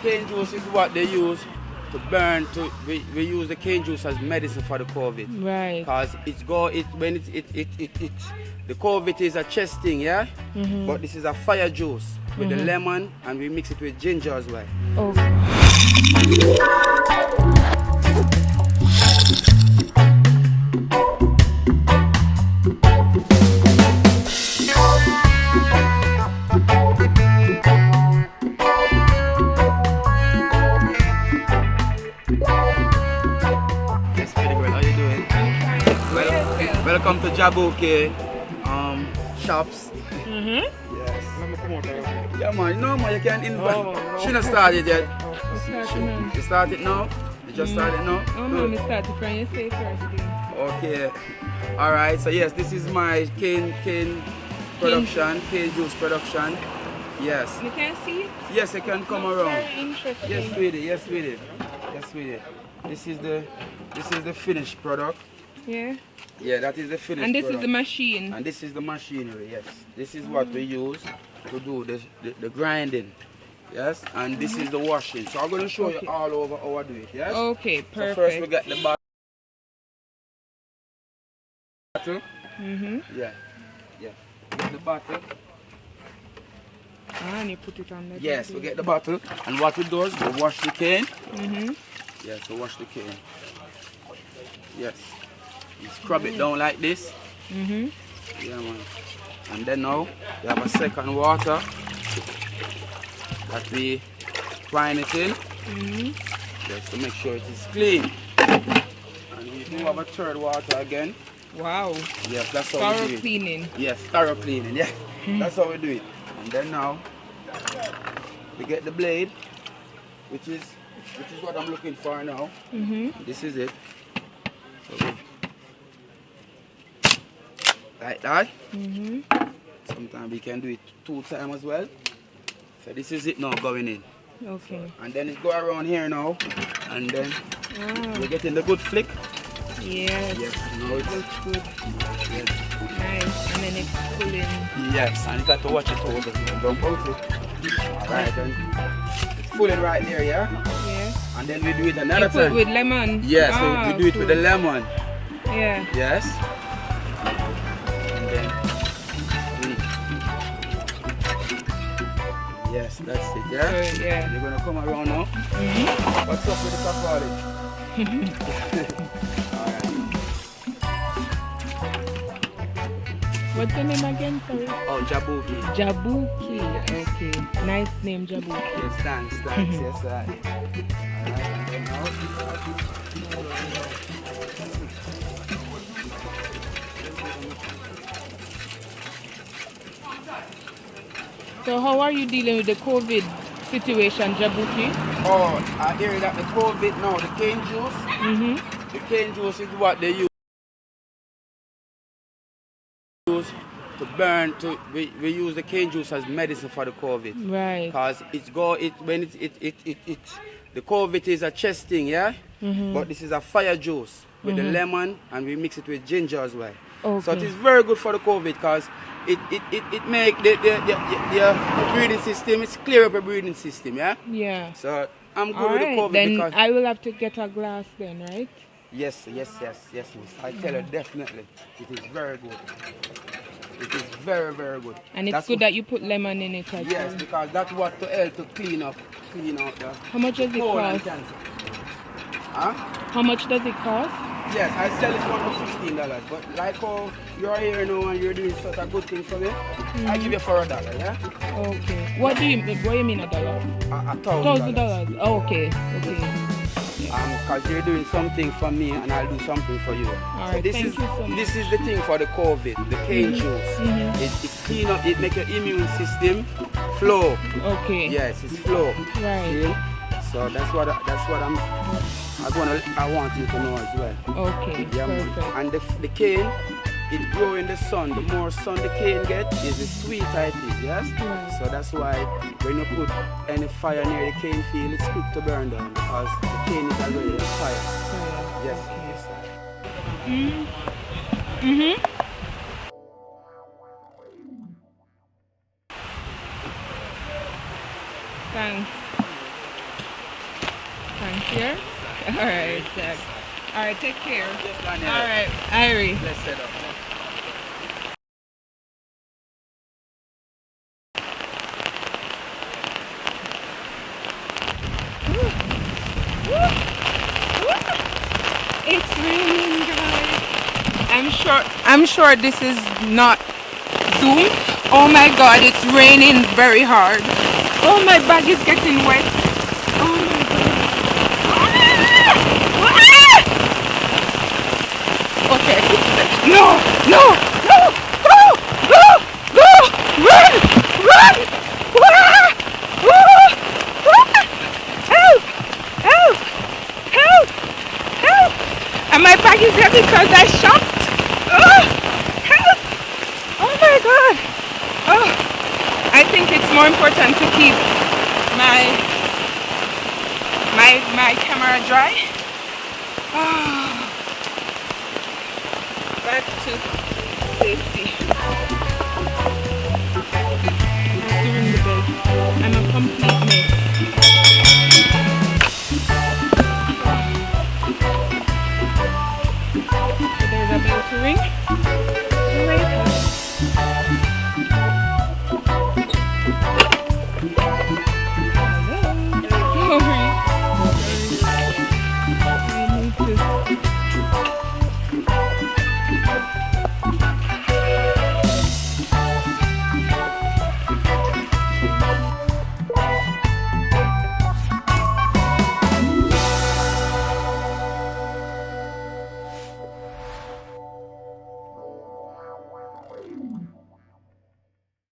cane juice is what they use to burn. We use the cane juice as medicine for the COVID. Right. Because the COVID is a chest thing, yeah. But this is a fire juice with the lemon, and we mix it with ginger as well. Okay. Welcome to Jabuki shops. Yes. Yeah, man. No, man, you can't invite. She not started yet. You started now? You just started now? No, I started from you say first. Okay. All right. So yes, this is my cane production, cane juice production. Yes. You can see it? Yes, you can come around. Very interesting. Yes, sweetie. Yes, sweetie. Yes, sweetie. This is the finished product. Yeah. Yeah, that is the finished And this product. is the machine. And this is the machinery, yes. This is what we use to do the grinding. Yes, and this is the washing. So I'm going to show you all over how I do it, yes? Okay, perfect. So first we get the bottle. Yeah. Get the bottle. And you put it on the Yes, we get the bottle. And what we do is we wash the cane. Yes, we wash the cane. Yes. You scrub it down like this. Yeah, man. And then now we have a second water that we grind it in. Just to make sure it is clean. And we do have a third water again. Wow. Yes, that's how we do it. Thorough cleaning. Yes, thorough cleaning. Yeah, that's how we do it. And then now we get the blade, which is what I'm looking for now. This is it. So like that. Sometimes we can do it 2 times as well. So this is it now going in. Okay. And then it go around here now, and then we're getting the good flick. Yes. Yes. Now it Looks good. Yes. Nice. And then it's pulling. Yes. And you got to watch it over. Don't poke it. All right. Then it's pulling right there, yeah. Yeah. And then we do it another You put time. with lemon. Yes. So we do it with the lemon. Yeah. Yes. Yes, that's it, yeah? Good, yeah. You're gonna come around now? What's up with the alcoholic? What's the name again, sorry? Oh, Jabuki. Jabuki. Okay. Nice name, Jabuki. Yes, thanks. Yes, Alright, and then now. So how are you dealing with the COVID situation, Jabuki? Oh, I hear that the COVID now, the cane juice. The cane juice is what they use to burn. We use the cane juice as medicine for the COVID. Right. Because the COVID is a chest thing, yeah. But this is a fire juice with the lemon, and we mix it with ginger as well. Okay. So it is very good for the COVID because it make the breathing system, it's clear up the breathing system, yeah? Yeah. So I'm good All with the right, COVID then because I will have to get a glass then, right? yes, miss. I tell you definitely, it is very good. It is very, very good. And it's That's good that you put lemon in it as yes, well. because that's what to help to clean out the How much does it colon and cost? cancer. Huh? How much does it cost? Yes, I sell it for $15, but like how you're here now and you're doing such a good thing for me, I give you for $1, yeah? Okay. What do you mean $1? $1,000. Oh, okay. Okay. Because you're doing something for me and I'll do something for you. All So right, this thank is you so much. this is the thing for the COVID, the cane juice. It clean up, it make your immune system flow. Okay. Yes, it's flow. Right. See? So that's what I want you to know as well. Okay. Yeah, man. Perfect. And the cane, it grow in the sun. The more sun the cane gets, is the sweeter it is, yes? Right. So that's why when you put any fire near the cane field, it's quick to burn down because the cane is already on fire. Yes. Thanks. Here? Alright, Jack. Alright, take care. Just down here. Alright, Irie. Let's set up. It's raining, guys. I'm sure this is not Zoom. Oh my god, it's raining very hard. Oh, my bag is getting wet. Oh my god. Okay. No, no, no, go, go, go, run, run. Help, help, help, help. And my bag is heavy because I shopped. Oh, help. Oh my god. Oh, I think it's more important to keep my camera dry. Oh. Back to safety. During the bed, I'm a complete mess. There's a bell to ring. Right.